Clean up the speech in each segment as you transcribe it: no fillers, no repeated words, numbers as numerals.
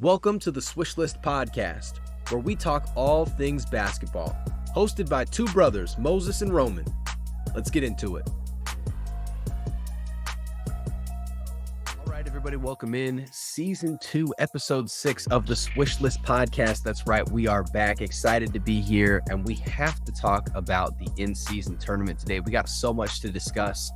Welcome to the Swishlist podcast, where we talk all things basketball. Hosted by two brothers, Moses and Roman. Let's get into it. All right, everybody, welcome in. Season 2, Episode 6 of the Swishlist podcast. That's right, we are back. Excited to be here, and we have to talk about the in-season tournament today. We got so much to discuss.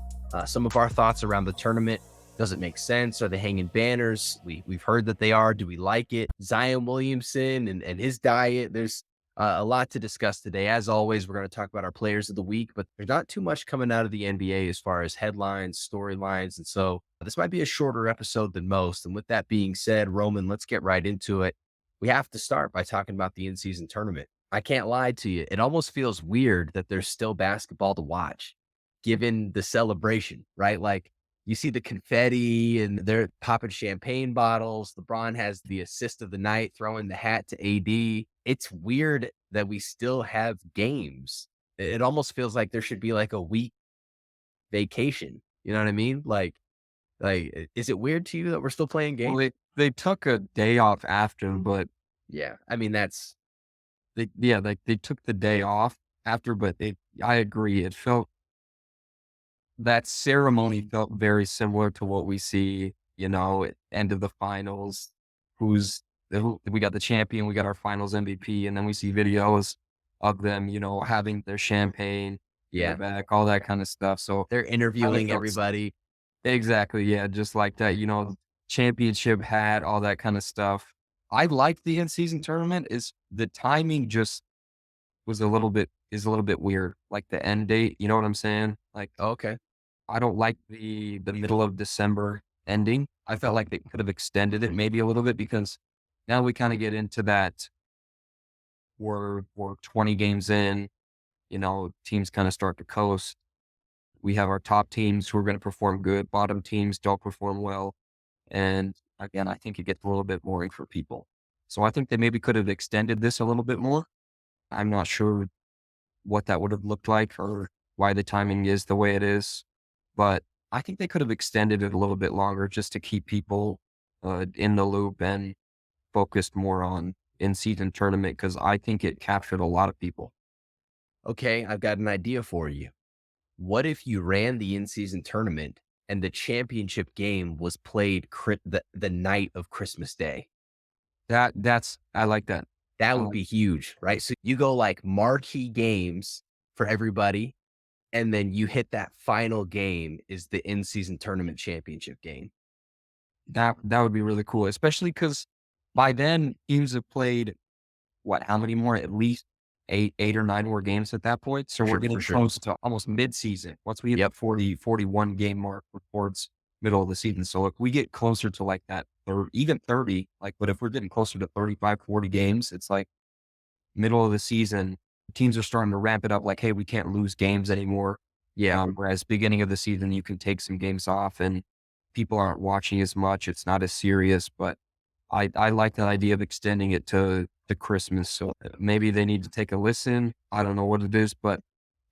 Some of our thoughts around the tournament. Does it make sense? Are they hanging banners? We've heard that they are. Do we like it? Zion Williamson and his diet. There's a lot to discuss today. As always, we're going to talk about our players of the week, but there's not too much coming out of the NBA as far as headlines, storylines. And so this might be a shorter episode than most. And with that being said, Roman, let's get right into it. We have to start by talking about the in-season tournament. I can't lie to you. It almost feels weird that there's still basketball to watch, given the celebration, right? Like, you see the confetti and they're popping champagne bottles. LeBron has the assist of the night, throwing the hat to AD. It's weird that we still have games. It almost feels like there should be like a week vacation. You know what I mean? Like, is it weird to you that we're still playing games? Well, they took a day off after, but Yeah. I mean, they took the day off after, but I agree. That ceremony felt very similar to what we see, at end of the finals. We got the champion, we got our finals MVP, and then we see videos of them, having their champagne in yeah. the back, all that kind of stuff. So They're interviewing everybody. exactly, yeah, just like that, championship hat, all that kind of stuff. I like the in-season tournament. Is the timing just was is a little bit weird, like the end date. You know what I'm saying? Like, Okay. I don't like the middle of December ending. I felt like they could have extended it maybe a little bit, because now we kind of get into that. We're 20 games in, teams kind of start to coast. We have our top teams who are going to perform good. Bottom teams don't perform well. And again, I think it gets a little bit boring for people. So I think they maybe could have extended this a little bit more. I'm not sure what that would have looked like or why the timing is the way it is, but I think they could have extended it a little bit longer just to keep people in the loop and focused more on in-season tournament, because I think it captured a lot of people. Okay. I've got an idea for you. What if you ran the in-season tournament and the championship game was played the night of Christmas Day? I like that. That would be huge, right? So you go like marquee games for everybody, and then you hit that final game is the in-season tournament championship game. That would be really cool, especially because by then teams have played how many more? At least eight or nine more games at that point. So we're getting close to almost mid-season. Once we hit the 41 game mark towards middle of the season. So if we get closer to like that, or even 30, but if we're getting closer to 35, 40 games, it's like middle of the season, teams are starting to ramp it up. Like, hey, we can't lose games anymore. Yeah. Whereas beginning of the season, you can take some games off and people aren't watching as much. It's not as serious, but I like that idea of extending it to Christmas. So maybe they need to take a listen. I don't know what it is, but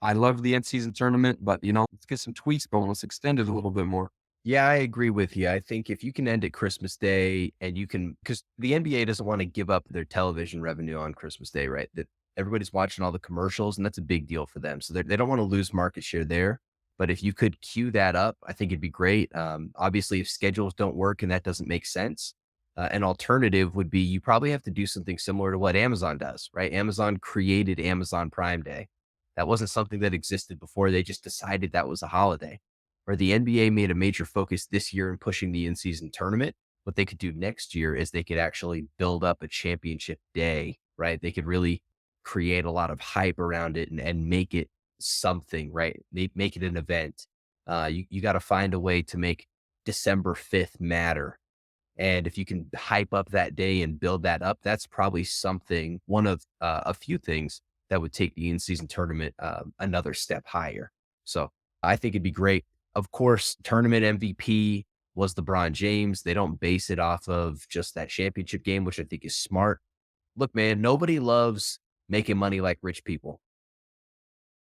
I love the end-season tournament. But, let's get some tweaks going. Let's extend it a little bit more. Yeah, I agree with you. I think if you can end at Christmas Day and you can, because the NBA doesn't want to give up their television revenue on Christmas Day, right? That everybody's watching all the commercials, and that's a big deal for them. So they don't want to lose market share there. But if you could queue that up, I think it'd be great. Obviously, if schedules don't work and that doesn't make sense, an alternative would be you probably have to do something similar to what Amazon does, right? Amazon created Amazon Prime Day. That wasn't something that existed before. They just decided that was a holiday. Or the NBA made a major focus this year in pushing the in-season tournament. What they could do next year is they could actually build up a championship day, right? They could really create a lot of hype around it and make it something, right? They make it an event. You got to find a way to make December 5th matter. And if you can hype up that day and build that up, that's probably one of a few things that would take the in-season tournament another step higher. So I think it'd be great. Of course, tournament MVP was LeBron James. They don't base it off of just that championship game, which I think is smart. Look, man, nobody loves making money like rich people.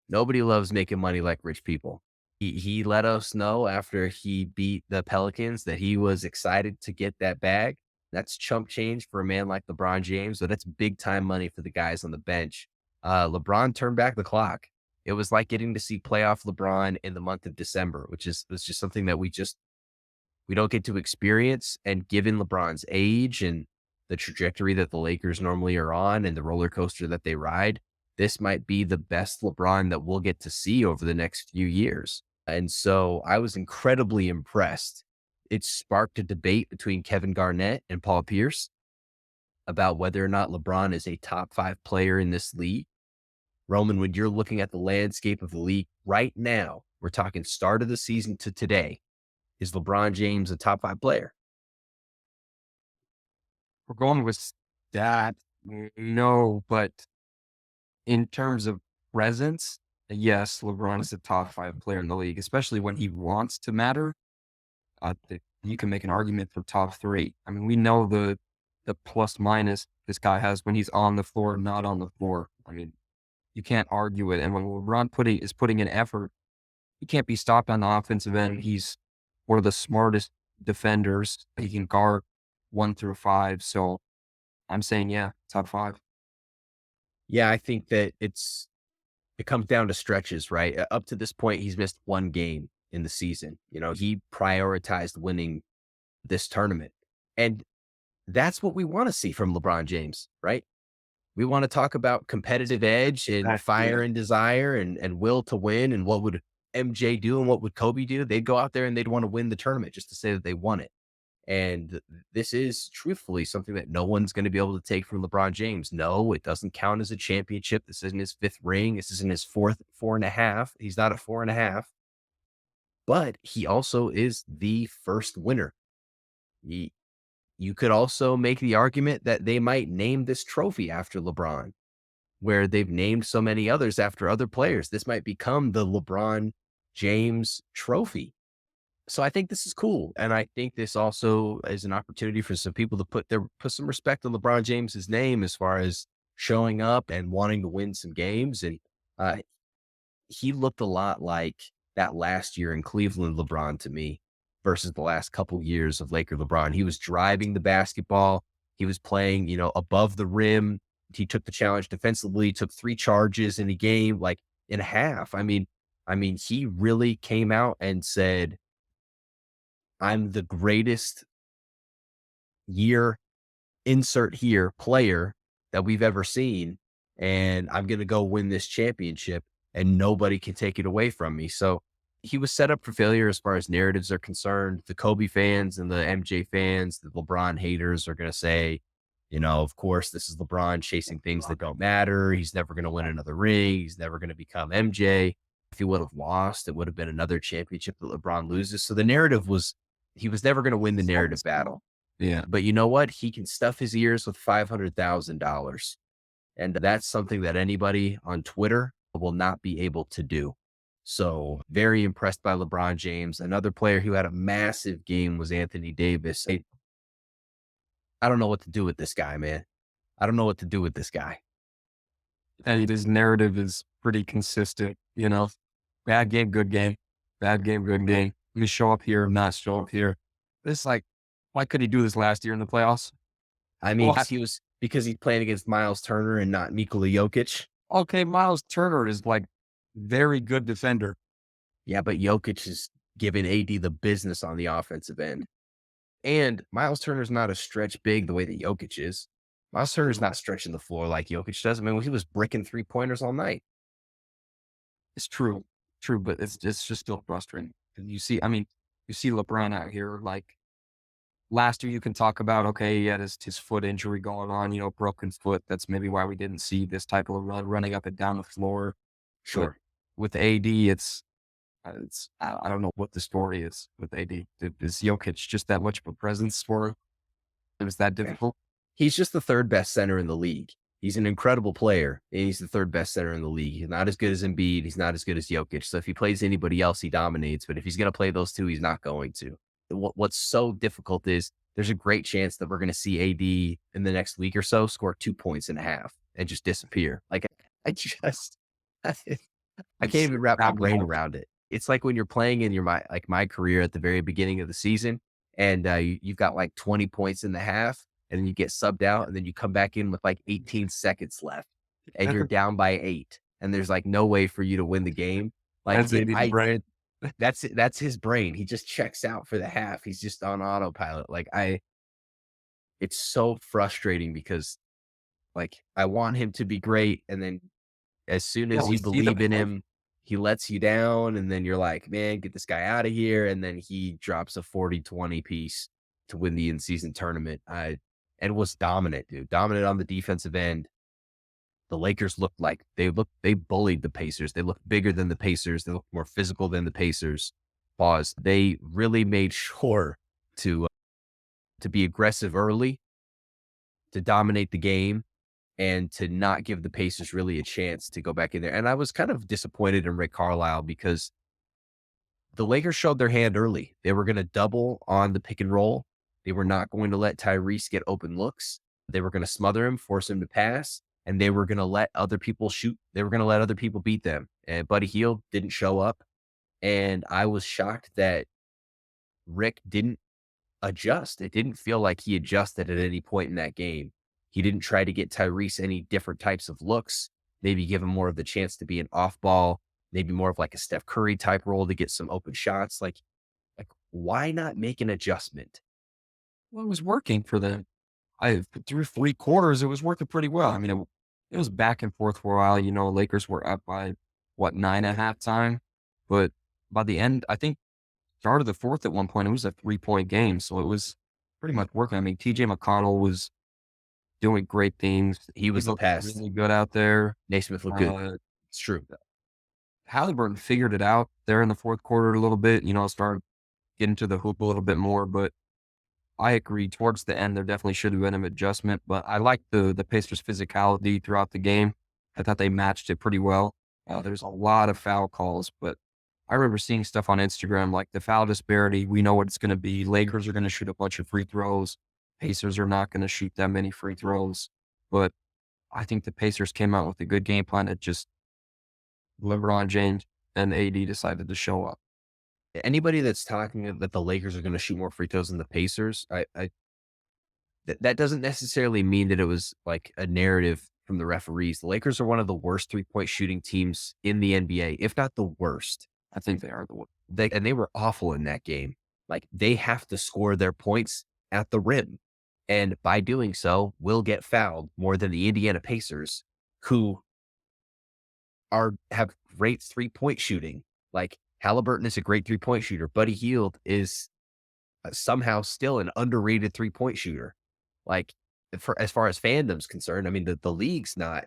Nobody loves making money like rich people. He let us know after he beat the Pelicans that he was excited to get that bag. That's chump change for a man like LeBron James. So that's big time money for the guys on the bench. LeBron turned back the clock. It was like getting to see playoff LeBron in the month of December, which is was just something that we don't get to experience. And given LeBron's age and the trajectory that the Lakers normally are on and the roller coaster that they ride, this might be the best LeBron that we'll get to see over the next few years. And so I was incredibly impressed. It sparked a debate between Kevin Garnett and Paul Pierce about whether or not LeBron is a top 5 player in this league. Roman, when you're looking at the landscape of the league right now, we're talking start of the season to today. Is LeBron James a top 5 player? We're going with that. No, but in terms of presence, yes, LeBron is a top 5 player in the league, especially when he wants to matter. You can make an argument for top 3. I mean, we know the plus minus this guy has when he's on the floor, not on the floor. I mean, you can't argue it. And when LeBron is putting in effort, he can't be stopped on the offensive end. He's one of the smartest defenders. He can guard 1 through 5. So I'm saying, yeah, top 5. Yeah, I think that it comes down to stretches, right? Up to this point, he's missed 1 game in the season. He prioritized winning this tournament. And that's what we want to see from LeBron James, right? We want to talk about competitive edge and Yeah. fire and desire and will to win. And what would MJ do and what would Kobe do? They'd go out there and they'd want to win the tournament just to say that they won it. And this is truthfully something that no one's going to be able to take from LeBron James. No, it doesn't count as a championship. This isn't his 5th ring. This isn't his fourth 4.5. He's not a 4.5, but he also is the first winner. He, you could also make the argument that they might name this trophy after LeBron, where they've named so many others after other players. This might become the LeBron James trophy. So I think this is cool. And I think this also is an opportunity for some people to put some respect on LeBron James's name as far as showing up and wanting to win some games. And uh, he looked a lot like that last year in Cleveland LeBron to me versus the last couple years of Laker LeBron. He was driving the basketball. He was playing, above the rim. He took the challenge defensively, took 3 charges in a game, like in half. I mean, he really came out and said, I'm the greatest year, insert here, player that we've ever seen. And I'm going to go win this championship and nobody can take it away from me. So he was set up for failure as far as narratives are concerned. The Kobe fans and the MJ fans, the LeBron haters are going to say, of course, this is LeBron chasing things that don't matter. He's never going to win another ring. He's never going to become MJ. If he would have lost, it would have been another championship that LeBron loses. So the narrative was he was never going to win the narrative battle. Yeah. But you know what? He can stuff his ears with $500,000. And that's something that anybody on Twitter will not be able to do. So very impressed by LeBron James. Another player who had a massive game was Anthony Davis. I don't know what to do with this guy, man. I don't know what to do with this guy. And his narrative is pretty consistent, bad game, good game, bad game, good game. Let me show up here, not show up here. It's like, why could he do this last year in the playoffs? I mean, Well, because he's playing against Miles Turner and not Nikola Jokic. okay, Miles Turner is like very good defender. Yeah, but Jokic is giving AD the business on the offensive end. And Miles Turner's not a stretch big the way that Jokic is. Miles Turner's not stretching the floor like Jokic does. I mean, he was bricking 3-pointers all night. It's true, but it's just still frustrating. And you see LeBron out here like last year. You can talk about okay, he had his foot injury going on, broken foot. That's maybe why we didn't see this type of running up and down the floor. But Sure. with AD, I don't know what the story is with AD. Is Jokic just that much of a presence for him? It was that difficult. He's just the third best center in the league. He's an incredible player, and he's the third best center in the league. He's not as good as Embiid. He's not as good as Jokic. So if he plays anybody else, he dominates. But if he's going to play those two, he's not going to. What's so difficult is there's a great chance that we're going to see AD in the next week or so score 2 points and a half and just disappear. Like I just, I can't It's even wrap my brain abnormal. around it. It's like when you're playing in my career at the very beginning of the season and you've got like 20 points in the half, and then you get subbed out, and then you come back in with like 18 seconds left, and you're down by 8, and there's like no way for you to win the game. Like That's AD's brain. that's his brain. He just checks out for the half. He's just on autopilot. It's so frustrating because like I want him to be great, and then as soon Yeah, as we you see the believe in potential. him, he lets you down, and then you're like, "Man, get this guy out of here," and then he drops a 40-20 piece to win the in-season tournament. I and was dominant, dude. Dominant on the defensive end. The Lakers looked like they bullied the Pacers. They looked bigger than the Pacers. They looked more physical than the Pacers. Pause. They really made sure to be aggressive early, to dominate the game, and to not give the Pacers really a chance to go back in there. And I was kind of disappointed in Rick Carlisle because the Lakers showed their hand early. They were going to double on the pick and roll. They were not going to let Tyrese get open looks. They were going to smother him, force him to pass, and they were going to let other people shoot. They were going to let other people beat them. And Buddy Hield didn't show up. And I was shocked that Rick didn't adjust. It didn't feel like he adjusted at any point in that game. He didn't try to get Tyrese any different types of looks, maybe give him more of the chance to be an off ball, maybe more of like a Steph Curry type role to get some open shots. Like why not make an adjustment? Well, it was working for them. Through 3 quarters, it was working pretty well. I mean, it was back and forth for a while. You know, Lakers were up by what, 9 at halftime, but by the end, I think start of the 4th at one point, it was a 3-point game, so it was pretty much working. I mean, TJ McConnell was doing great things. He He was the looked pest. really good out there. Naismith looked good. Uh, It's true. Halliburton figured it out there in the 4th quarter a little bit, you know, started getting to the hoop a little bit more, but I agree. Towards the end, there definitely should have been an adjustment, but I like the Pacers' physicality throughout the game. I thought they matched it pretty well. There's a lot of foul calls, but I remember seeing stuff on Instagram like the foul disparity. We know what it's going to be. Lakers are going to shoot a bunch of free throws. Pacers are not going to shoot that many free throws. But I think the Pacers came out with a good game plan. It just LeBron James and AD decided to show up. Anybody that's talking that the Lakers are going to shoot more free throws than the Pacers, that doesn't necessarily mean that it was like a narrative from the referees. The Lakers are one of the worst 3-point shooting teams in the NBA, if not the worst. I think they are the one. They were awful in that game. Like they have to score their points at the rim. And by doing so, will get fouled more than the Indiana Pacers, who have great 3-point shooting. Like Halliburton is a great 3-point shooter. Buddy Hield is somehow still an underrated 3-point shooter. Like for as far as fandom's concerned, I mean the league's not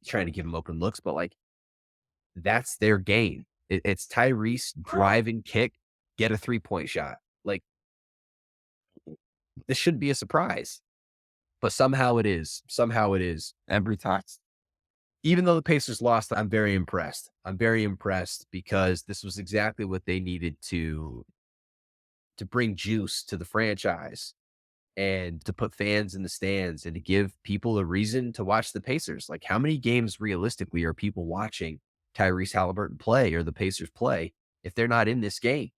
trying to give him open looks, but like that's their game. It's Tyrese drive and kick, get a 3-point shot. Like this shouldn't be a surprise, but somehow it is. Somehow it is. Every time. Even though the Pacers lost, I'm very impressed. I'm very impressed because this was exactly what they needed to bring juice to the franchise and to put fans in the stands and to give people a reason to watch the Pacers. Like, how many games realistically are people watching Tyrese Halliburton play or the Pacers play if they're not in this game?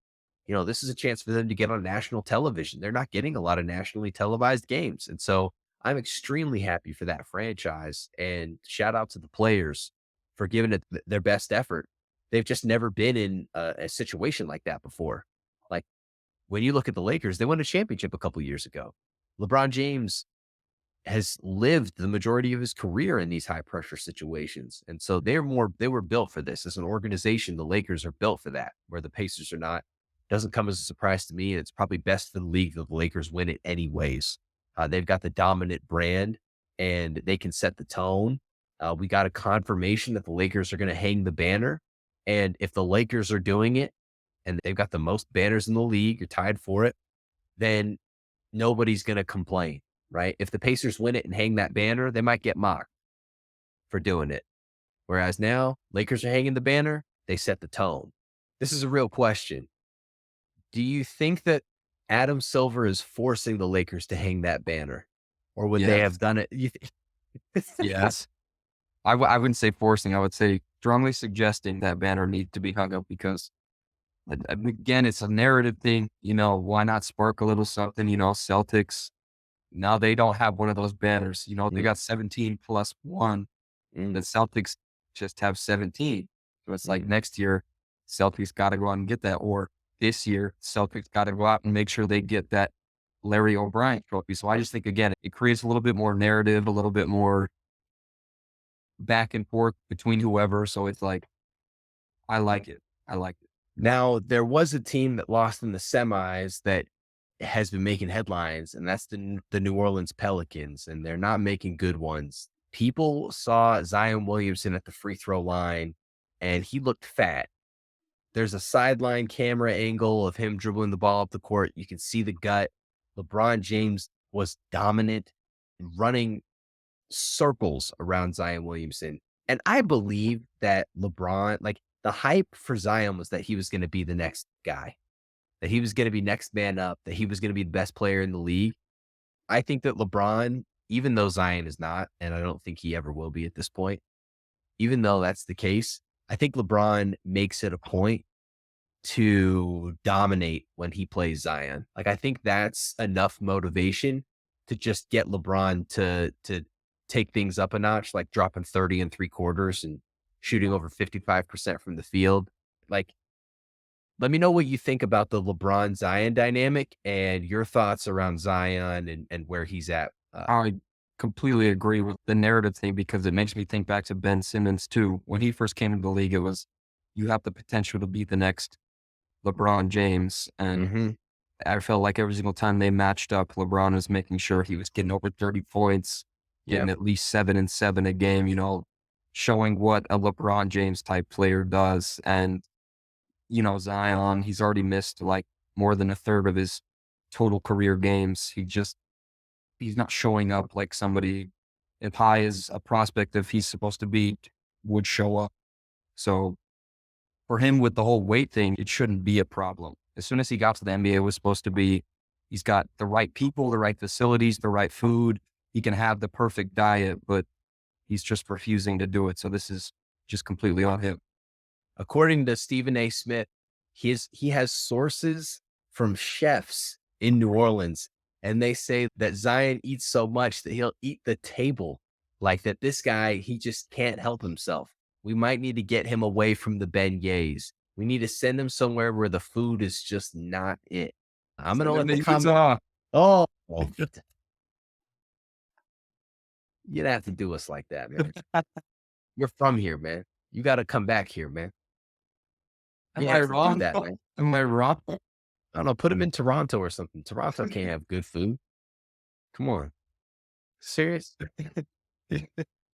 You know, this is a chance for them to get on national television. They're not getting a lot of nationally televised games. And so I'm extremely happy for that franchise. And shout out to the players for giving it their best effort. They've just never been in a situation like that before. Like, when you look at the Lakers, they won a championship a couple years ago. LeBron James has lived the majority of his career in these high pressure situations. And so they were built for this. As an organization, the Lakers are built for that, where the Pacers are not. Doesn't come as a surprise to me. And it's probably best for the league that the Lakers win it anyways. They've got the dominant brand and they can set the tone. We got a confirmation that the Lakers are going to hang the banner. And if the Lakers are doing it, and they've got the most banners in the league, you're tied for it, then nobody's going to complain, right? If the Pacers win it and hang that banner, they might get mocked for doing it. Whereas now, Lakers are hanging the banner, they set the tone. This is a real question. Do you think that Adam Silver is forcing the Lakers to hang that banner? Or would they Yes. have done it? Yes. I wouldn't say forcing. I would say strongly suggesting that banner needs to be hung up because Again, it's a narrative thing. Why not spark a little something? Celtics, now they don't have one of those banners. They Mm, got 17 plus one. The mm, Celtics just have 17. So it's like mm. next year, Celtics got to go out and get that. Or this year, Celtics got to go out and make sure they get that Larry O'Brien trophy. So I just think, again, it creates a little bit more narrative, a little bit more back and forth between whoever. So it's like, I like it. I like it. Now, there was a team that lost in the semis that has been making headlines, and that's the New Orleans Pelicans, and they're not making good ones. People saw Zion Williamson at the free throw line, and he looked fat. There's a sideline camera angle of him dribbling the ball up the court. You can see the gut. LeBron James was dominant, running circles around Zion Williamson. And I believe that LeBron, like the hype for Zion was that he was going to be the next guy, that he was going to be next man up, that he was going to be the best player in the league. I think that LeBron, even though Zion is not, and I don't think he ever will be at this point, even though that's the case, I think LeBron makes it a point to dominate when he plays Zion. Like I think that's enough motivation to just get LeBron to take things up a notch, like dropping 30 and three quarters and shooting over 55% from the field. Like, let me know what you think about the LeBron Zion dynamic and your thoughts around Zion and where he's at. I completely agree with the narrative thing because it makes me think back to Ben Simmons too. When he first came into the league, it was, you have the potential to be the next LeBron James. And Mm-hmm. I felt like every single time they matched up, LeBron was making sure he was getting over 30 points, getting Yep. at least 7 and 7 a game, showing what a LeBron James type player does. And, Zion, he's already missed like more than a third of his total career games. He's not showing up like somebody as high as a prospect if he's supposed to be would show up. So for him with the whole weight thing, it shouldn't be a problem. As soon as he got to the NBA, it was supposed to be, he's got the right people, the right facilities, the right food. He can have the perfect diet, but he's just refusing to do it. So this is just completely on him. According to Stephen A. Smith, he has sources from chefs in New Orleans, and they say that Zion eats so much that he'll eat the table. Like that, this guy, he just can't help himself. We might need to get him away from the beignets. We need to send him somewhere where the food is just not it. I'm gonna Send him let to the comment. Utah. Oh, you'd have to do us like that, man. You're from here, man. You got to come back here, man. Am You I have to do wrong? that, man. Am I wrong? I don't know, put him in Toronto or something. Toronto can't have good food. Come on. Serious?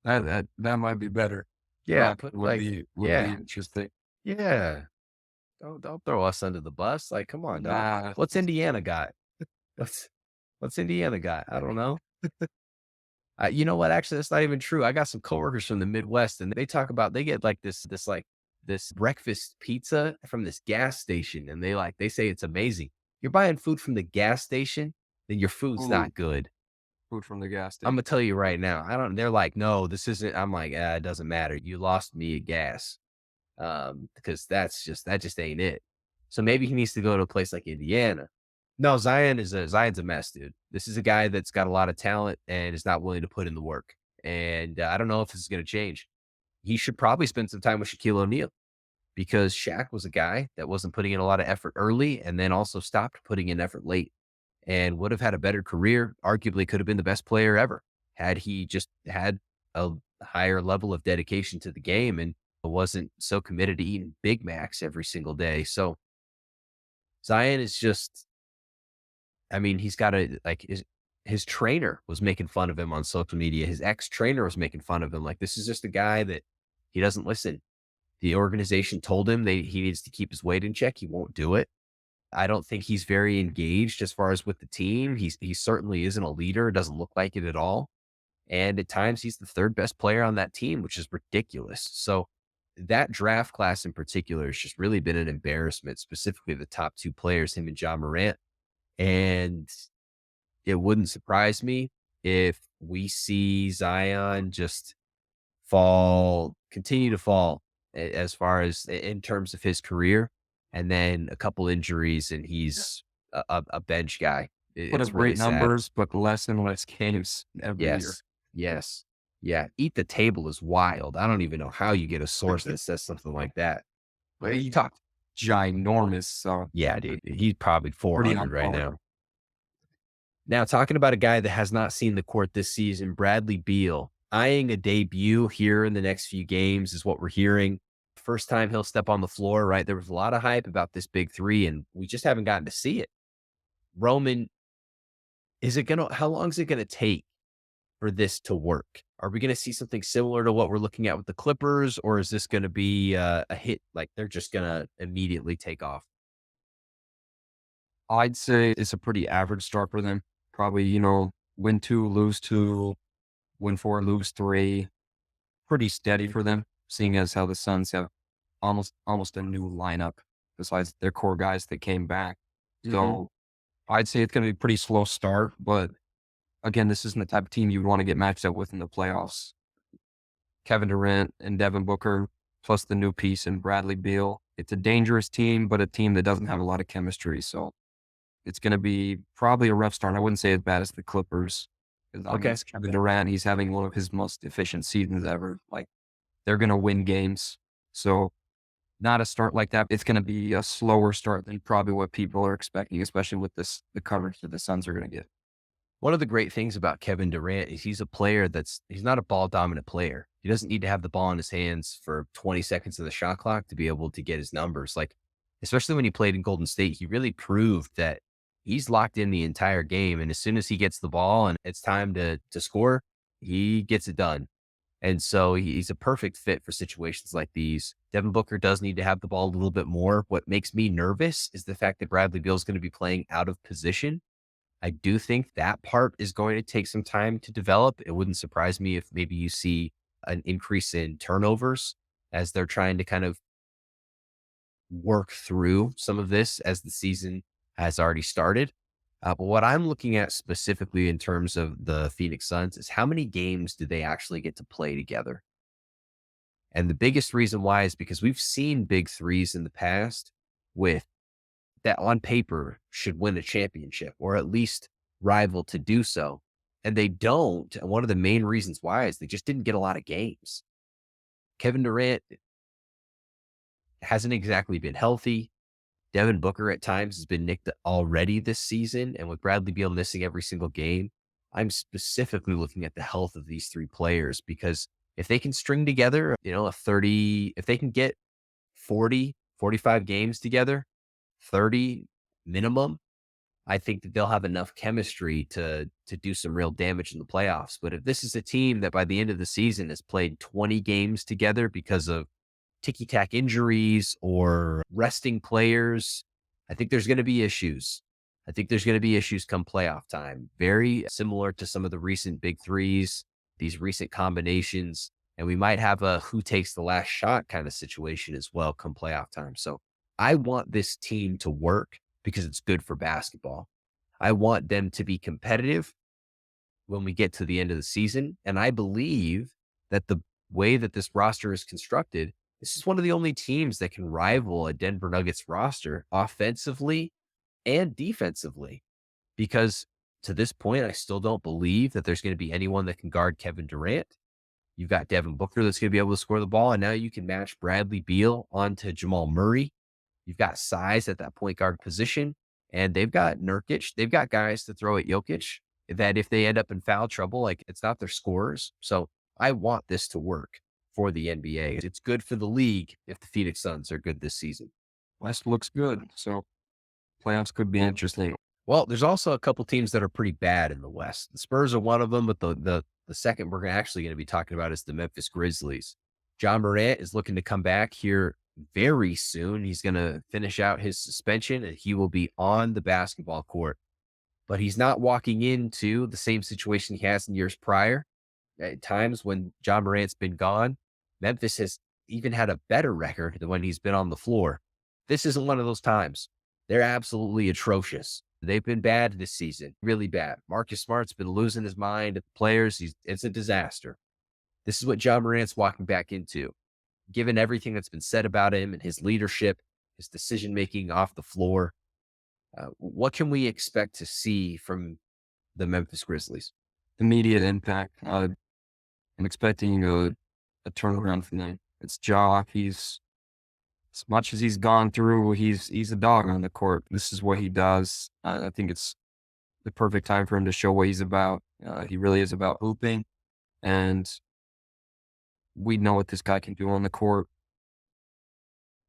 That might be better. Yeah, Toronto put would like be yeah, interesting. yeah. Don't throw us under the bus. Like, come on, dog. Nah, What's Indiana got? What's what's Indiana got? I don't know. You know what? Actually, that's not even true. I got some coworkers from the Midwest, and they talk about they get like this breakfast pizza from this gas station, and they say it's amazing. You're buying food from the gas station, then your food's food, not good. food from the gas I'm gonna station. tell you right now. I don't. They're like, no, this isn't. I'm like, it doesn't matter. You lost me at gas, because that just ain't it. So maybe he needs to go to a place like Indiana. No, Zion's a mess, dude. This is a guy that's got a lot of talent and is not willing to put in the work. And I don't know if this is gonna change. He should probably spend some time with Shaquille O'Neal because Shaq was a guy that wasn't putting in a lot of effort early and then also stopped putting in effort late and would have had a better career. Arguably could have been the best player ever had he just had a higher level of dedication to the game and wasn't so committed to eating Big Macs every single day. So Zion is just, I mean, he's got a like his trainer was making fun of him on social media. His ex trainer was making fun of him. Like this is just a guy that he doesn't listen. The organization told him he needs to keep his weight in check. He won't do it. I don't think he's very engaged as far as with the team. He certainly isn't a leader. It doesn't look like it at all. And at times he's the third best player on that team, which is ridiculous. So that draft class in particular has just really been an embarrassment, specifically the top two players, him and John Morant. And it wouldn't surprise me if we see Zion just continue to fall as far as in terms of his career. and then a couple injuries, and he's a bench guy. Put It's up really great sad. numbers, but less and less games every year. Yes. Yes. Yeah. Eat the table is wild. I don't even know how you get a source that says something like that. Well, you talk ginormous, so Yeah, dude. He's probably pretty on 400 right par. now. Now, talking about a guy that has not seen the court this season, Bradley Beal, eyeing a debut here in the next few games is what we're hearing. First time he'll step on the floor, right? There was a lot of hype about this big three, and we just haven't gotten to see it. Roman, how long is it gonna take for this to work? Are we gonna see something similar to what we're looking at with the Clippers, or is this gonna be a hit? Like they're just gonna immediately take off? I'd say it's a pretty average start for them. Probably, win 2, lose 2, win 4, lose 3. Pretty steady for them, seeing as how the Suns have almost a new lineup besides their core guys that came back. Hmm. So I'd say it's going to be a pretty slow start, but again, this isn't the type of team you would want to get matched up with in the playoffs. Kevin Durant and Devin Booker, plus the new piece in Bradley Beal. It's a dangerous team, but a team that doesn't have a lot of chemistry. So it's going to be probably a rough start. I wouldn't say as bad as the Clippers. 'Cause, I mean, Okay. it's Kevin Durant. He's having one of his most efficient seasons ever. Like, they're going to win games. So not a start like that. It's going to be a slower start than probably what people are expecting, especially with the coverage that the Suns are going to get. One of the great things about Kevin Durant is he's a player he's not a ball dominant player. He doesn't need to have the ball in his hands for 20 seconds of the shot clock to be able to get his numbers. Like, especially when he played in Golden State, he really proved that he's locked in the entire game. And as soon as he gets the ball and it's time to score, he gets it done. And so he's a perfect fit for situations like these. Devin Booker does need to have the ball a little bit more. What makes me nervous is the fact that Bradley Beal is going to be playing out of position. I do think that part is going to take some time to develop. It wouldn't surprise me if maybe you see an increase in turnovers as they're trying to kind of work through some of this as the season has already started. But what I'm looking at specifically in terms of the Phoenix Suns is how many games do they actually get to play together? And the biggest reason why is because we've seen big threes in the past with that on paper should win a championship or at least rival to do so. And they don't. And one of the main reasons why is they just didn't get a lot of games. Kevin Durant hasn't exactly been healthy. Devin Booker at times has been nicked already this season. And with Bradley Beal missing every single game, I'm specifically looking at the health of these three players because if they can string together, a 30, if they can get 40, 45 games together, 30 minimum, I think that they'll have enough chemistry to do some real damage in the playoffs. But if this is a team that by the end of the season has played 20 games together because of ticky tack injuries or resting players, I think there's going to be issues. I think there's going to be issues come playoff time. Very similar to some of the recent big threes, these recent combinations. And we might have a who takes the last shot kind of situation as well come playoff time. So I want this team to work because it's good for basketball. I want them to be competitive when we get to the end of the season. And I believe that the way that this roster is constructed, this is one of the only teams that can rival a Denver Nuggets roster offensively and defensively. Because to this point, I still don't believe that there's going to be anyone that can guard Kevin Durant. You've got Devin Booker that's going to be able to score the ball. And now you can match Bradley Beal onto Jamal Murray. You've got size at that point guard position, and they've got Nurkic. They've got guys to throw at Jokic that if they end up in foul trouble, like it's not their scorers. So I want this to work for the NBA. It's good for the league if the Phoenix Suns are good this season. West looks good, so playoffs could be interesting. Well, there's also a couple teams that are pretty bad in the West. The Spurs are one of them, but the second we're actually going to be talking about is the Memphis Grizzlies. John Morant is looking to come back here very soon. He's going to finish out his suspension and he will be on the basketball court. But he's not walking into the same situation he has in years prior. At times when John Morant's been gone, Memphis has even had a better record than when he's been on the floor. This isn't one of those times. They're absolutely atrocious. They've been bad this season, really bad. Marcus Smart's been losing his mind at the players. It's a disaster. This is what John Morant's walking back into. Given everything that's been said about him and his leadership, his decision making off the floor. What can we expect to see from the Memphis Grizzlies? Immediate impact. I'm expecting a turnaround from them. It's Ja. He's as much as he's gone through, he's a dog on the court. This is what he does. I think it's the perfect time for him to show what he's about. He really is about hooping, and we know what this guy can do on the court.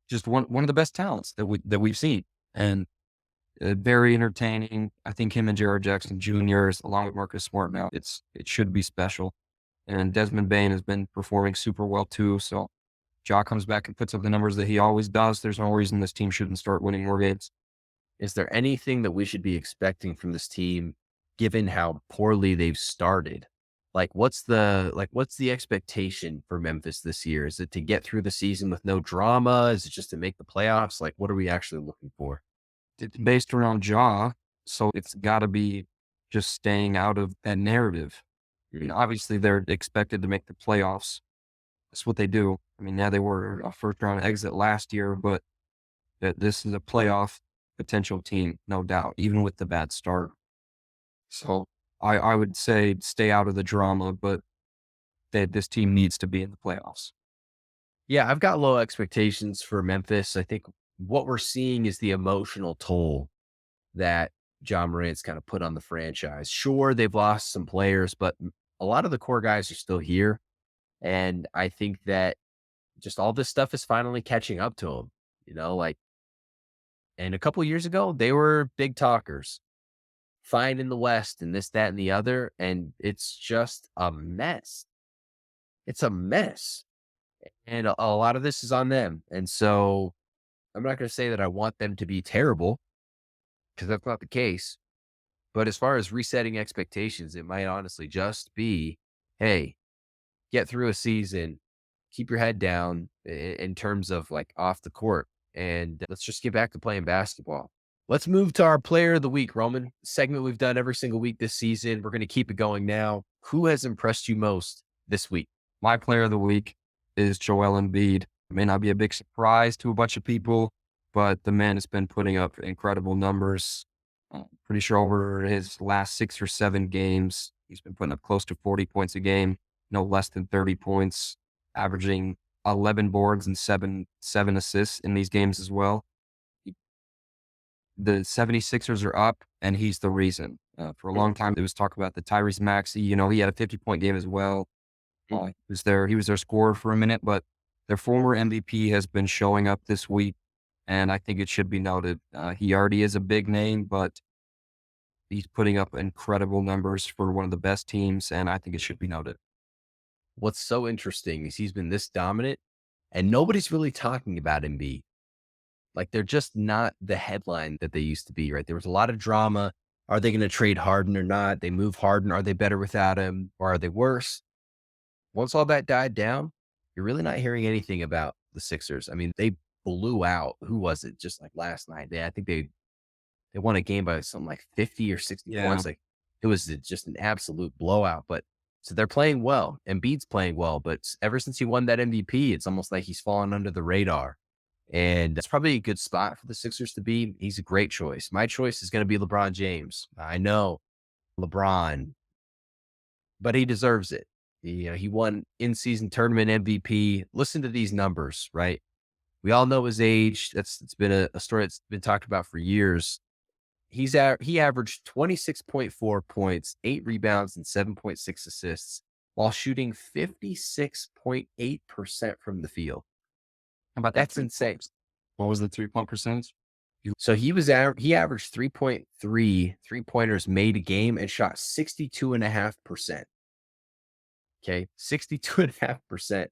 Just one of the best talents that we've seen, and very entertaining. I think him and Jared Jackson Jr. along with Marcus Smart now, it should be special. And Desmond Bain has been performing super well too. So Ja comes back and puts up the numbers that he always does. There's no reason this team shouldn't start winning more games. Is there anything that we should be expecting from this team, given how poorly they've started? What's the expectation for Memphis this year? Is it to get through the season with no drama? Is it just to make the playoffs? Like, what are we actually looking for? It's based around Ja, so it's got to be just staying out of that narrative. Obviously, they're expected to make the playoffs. That's what they do. I mean, yeah, they were a first round exit last year, but that this is a playoff potential team, no doubt, even with the bad start. So I would say stay out of the drama, but that this team needs to be in the playoffs. Yeah, I've got low expectations for Memphis. I think what we're seeing is the emotional toll that John Morant's kind of put on the franchise. Sure, they've lost some players, but a lot of the core guys are still here. And I think that just all this stuff is finally catching up to them. Like, and a couple years ago, they were big talkers, fine in the West and this, that, and the other. And it's just a mess. It's a mess. And a lot of this is on them. And so I'm not going to say that I want them to be terrible because that's not the case. But as far as resetting expectations, it might honestly just be, hey, get through a season, keep your head down in terms of like off the court, and let's just get back to playing basketball. Let's move to our player of the week, Roman. Segment we've done every single week this season. We're going to keep it going now. Who has impressed you most this week? My player of the week is Joel Embiid. It may not be a big surprise to a bunch of people, but the man has been putting up incredible numbers. Pretty sure over his last 6 or 7 games, he's been putting up close to 40 points a game, no less than 30 points, averaging 11 boards and seven assists in these games as well. The 76ers are up, and he's the reason. For a long time, there was talk about the Tyrese Maxey. He had a 50-point game as well. He was their scorer for a minute, but their former MVP has been showing up this week, and I think it should be noted. He already is a big name, but he's putting up incredible numbers for one of the best teams, and I think it should be noted. What's so interesting is he's been this dominant, and nobody's really talking about Embiid. Like, they're just not the headline that they used to be, right? There was a lot of drama. Are they going to trade Harden or not? They move Harden. Are they better without him, or are they worse? Once all that died down, you're really not hearing anything about the Sixers. I mean, they blew out. Who was it? Just like last night. I think they won a game by something like 50 or 60 Yeah. points. Like, it was just an absolute blowout. But so they're playing well. Embiid's playing well, but ever since he won that MVP, it's almost like he's fallen under the radar. And that's probably a good spot for the Sixers to be. He's a great choice. My choice is going to be LeBron James. I know LeBron, but he deserves it. He won in-season tournament MVP. Listen to these numbers, right? We all know his age. It's been a story that's been talked about for years. He averaged 26.4 points, 8 rebounds, and 7.6 assists while shooting 56.8% from the field. How about that That's three insane. points? What was the 3-point percentage? So he averaged 3.3 3-pointers made a game and shot 62.5%. Okay. 62.5%.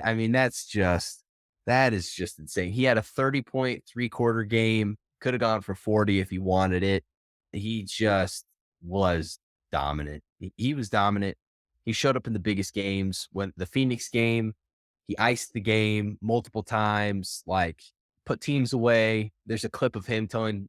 I mean, that is just insane. He had a 30-point 3-quarter game, could have gone for 40 if he wanted it. He just was dominant. He was dominant. He showed up in the biggest games. When the Phoenix game, he iced the game multiple times, like put teams away. There's a clip of him telling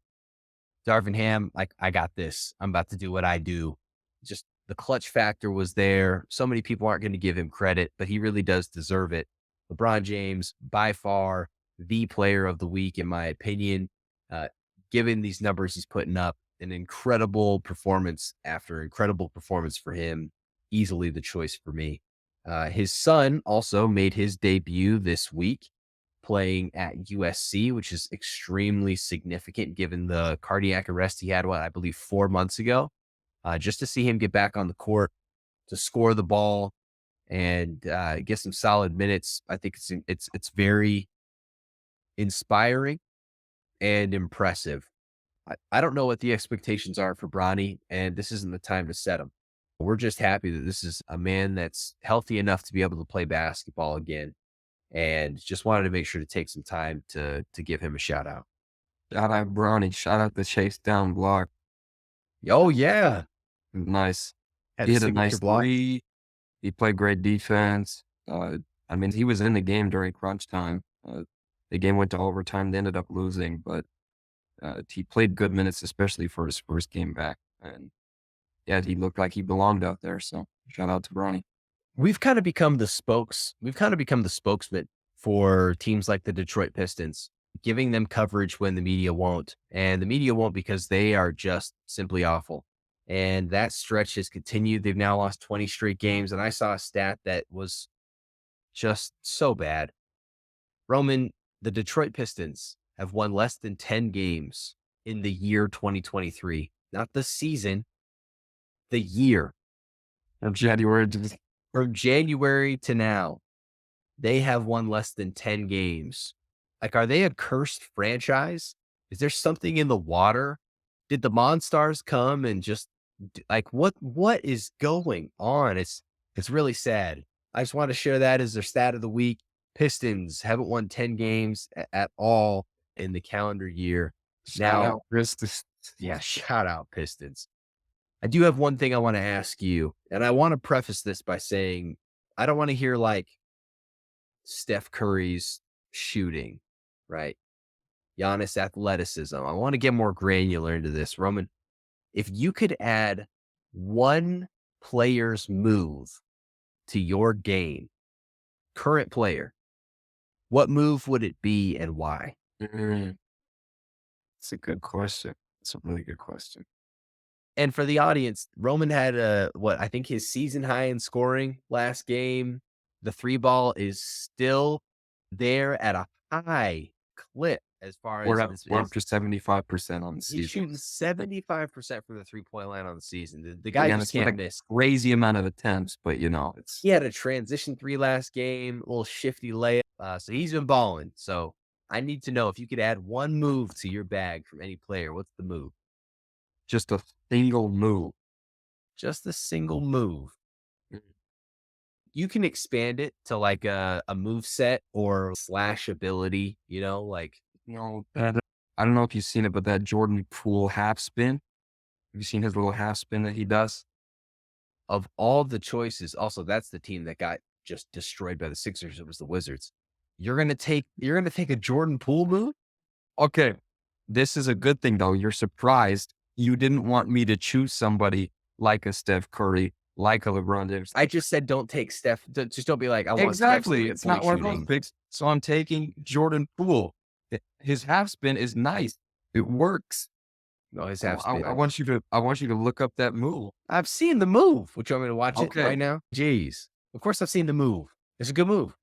Darvin Ham, like, I got this. I'm about to do what I do. Just the clutch factor was there. So many people aren't going to give him credit, but he really does deserve it. LeBron James, by far, the player of the week, in my opinion. Uh, Given these numbers he's putting up, an incredible performance after incredible performance for him, easily the choice for me. His son also made his debut this week playing at USC, which is extremely significant given the cardiac arrest he had, what I believe 4 months ago. Just to see him get back on the court to score the ball and get some solid minutes, I think it's very inspiring and impressive. I don't know what the expectations are for Bronny, and this isn't the time to set them. We're just happy that this is a man that's healthy enough to be able to play basketball again, and just wanted to make sure to take some time to give him a shout out. Shout out Brownie. Shout out the chase down block. Oh yeah, Nice. had He a hit a signature nice block. three. He played great defense. I mean, he was in the game during crunch time. The game went to overtime. They ended up losing, but he played good minutes, especially for his first game back. And yeah, he looked like he belonged out there. So shout out to Bronny. We've kind of become the spokesman for teams like the Detroit Pistons, giving them coverage when the media won't. And the media won't because they are just simply awful. And that stretch has continued. They've now lost 20 straight games. And I saw a stat that was just so bad. Roman, the Detroit Pistons have won less than 10 games in the year 2023. Not the season, the year. From January to From January to now, they have won less than 10 games. Like, are they a cursed franchise? Is there something in the water? Did the Monstars come and just like what is going on? It's really sad. I just want to share that as their stat of the week. Pistons haven't won 10 games at all in the calendar year. shout Now, out Chris. yeah, shout out Pistons. I do have one thing I want to ask you, and I want to preface this by saying I don't want to hear like Steph Curry's shooting, right? Giannis' athleticism. I want to get more granular into this. Roman, if you could add one player's move to your game, current player, what move would it be and why? Mm, It's a good question. It's a really good question. And for the audience, Roman had what I think his season high in scoring last game. The three ball is still there at a high clip as far We're as up, we're up to 75% on the he's season. shooting 75% from the 3-point line on the season. The guy Again, just it's not can't a miss. crazy amount of attempts, but you know, it's He had a transition three last game, a little shifty layup. So he's been balling. So I need to know if you could add one move to your bag from any player, what's the move? just a single move. Just a single move. Mm, You can expand it to like a move set or slash ability, like You know, I don't know if you've seen it, but that Jordan Poole half spin. Have you seen his little half spin that he does? of all the choices. Also, that's the team that got just destroyed by the Sixers. It was the Wizards. You're gonna take a Jordan Poole move? Okay. This is a good thing though. You're surprised. You didn't want me to choose somebody like a Steph Curry, like a LeBron James. I just said don't take Steph. Just don't be like, I want Steph's Exactly. It's not three-point one of those shooting. picks. So I'm taking Jordan Poole. His half spin is nice. It works. No, his So half spin. I want you to look up that move. I've seen the move. Would you want me to watch it Okay. right now? Jeez. Of course I've seen the move. It's a good move.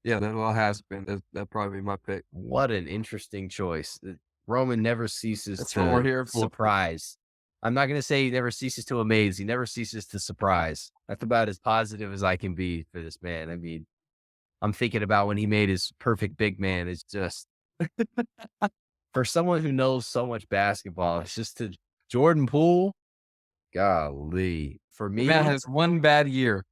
Yeah, that little half spin. That'd probably be my pick. What an interesting choice. Roman never ceases That's what we're to here for. surprise. I'm not going to say he never ceases to amaze. He never ceases to surprise. That's about as positive as I can be for this man. I mean, I'm thinking about when he made his perfect big man. It's just for someone who knows so much basketball, it's just to Jordan Poole. Golly. For The man me, has one bad year,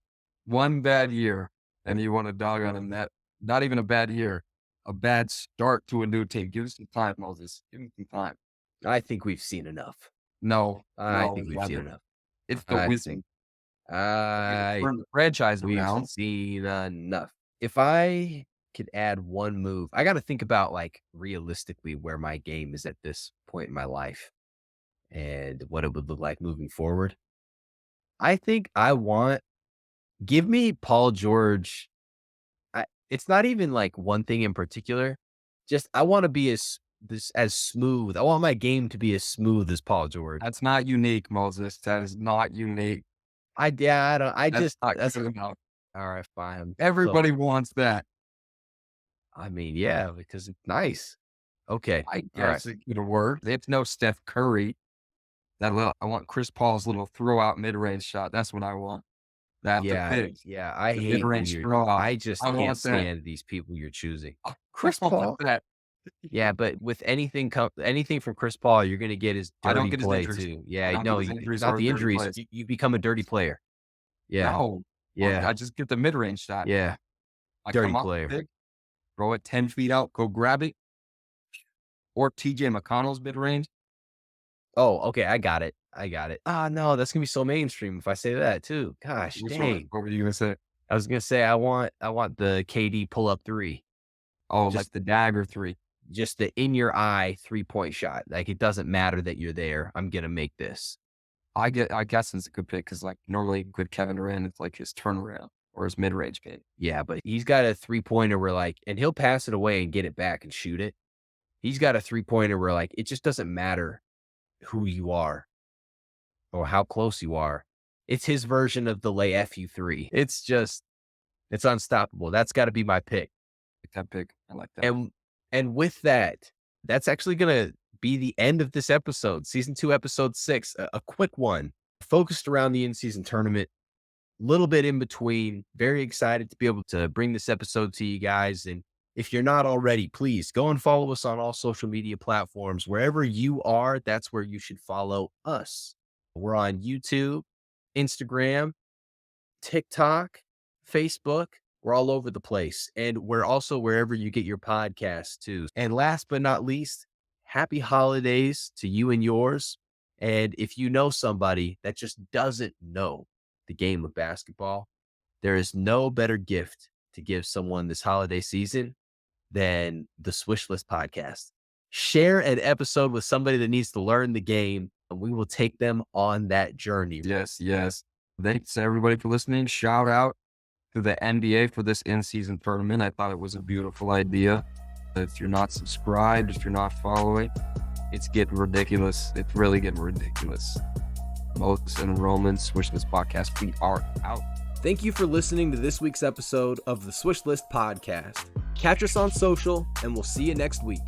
and you want to dog on him. That not even a bad year, a bad start to a new team. Give him some time, Moses. Give him some time. I think we've seen enough. No, I no, think we we've seen haven't. enough. It's the I Wizards. think I Turn the franchise we've around. seen enough. If I could add one move, I got to think about like realistically where my game is at this point in my life and what it would look like moving forward. I think give me Paul George. It's not even like one thing in particular. Just I want to be as smooth. I want my game to be as smooth as Paul George. That's not unique, Moses. That is not unique. I don't. I That's just not that's good enough. all right. Fine. So Everybody wants that. I mean, yeah, because it's nice. Okay. I All right. guess it could work. It's no Steph Curry. I want Chris Paul's little throw out mid range shot. That's what I want. That the Yeah. pick, Yeah. I the mid hate who range you're. throw out. I just I can't want that. stand these people you're choosing. I Chris want Paul. that. Yeah, but with anything from Chris Paul, you're gonna get his I don't dirty get his play injuries. too. I Yeah, don't get no, his injuries not or the dirty injuries. plays. You become a dirty player. Yeah, No. yeah, I just get the mid range shot. yeah. I Dirty come off the player. pick, throw it 10 feet out, go grab it, or TJ McConnell's mid range. Oh, okay, I got it. I got it. Ah, no, that's gonna be so mainstream if I say that too. Gosh, Which one? dang. What were you gonna say? I was gonna say I want the KD pull up three. Oh, like Just the dagger three. just the in your eye 3-point shot. Like it doesn't matter that you're there. I'm gonna make this. I guess it's a good pick because like normally with Kevin Durant, it's like his turnaround or his mid range game. Yeah, but he's got a 3-pointer where like, and he'll pass it away and get it back and shoot it. He's got a 3-pointer where like it just doesn't matter who you are or how close you are. It's his version of the lay F you three. It's unstoppable. That's got to be my pick. Like that pick. I like that. And with that, that's actually gonna be the end of this episode, season 2, episode 6. A quick one focused around the in-season tournament. Little bit in between. Very excited to be able to bring this episode to you guys. And if you're not already, please go and follow us on all social media platforms. Wherever you are, that's where you should follow us. We're on YouTube, Instagram, TikTok, Facebook. We're all over the place. And we're also wherever you get your podcasts too. And last but not least, happy holidays to you and yours. And if you know somebody that just doesn't know the game of basketball, there is no better gift to give someone this holiday season than the Swishlist podcast. Share an episode with somebody that needs to learn the game, and we will take them on that journey. Yes, yes. Thanks everybody for listening. Shout out to the NBA for this in-season tournament. I thought it was a beautiful idea. If you're not subscribed, if you're not following, it's getting ridiculous. It's really getting ridiculous. Moses and Roman, Swishlist podcast. We are out. Thank you for listening to this week's episode of the Swishlist podcast. Catch us on social, and we'll see you next week.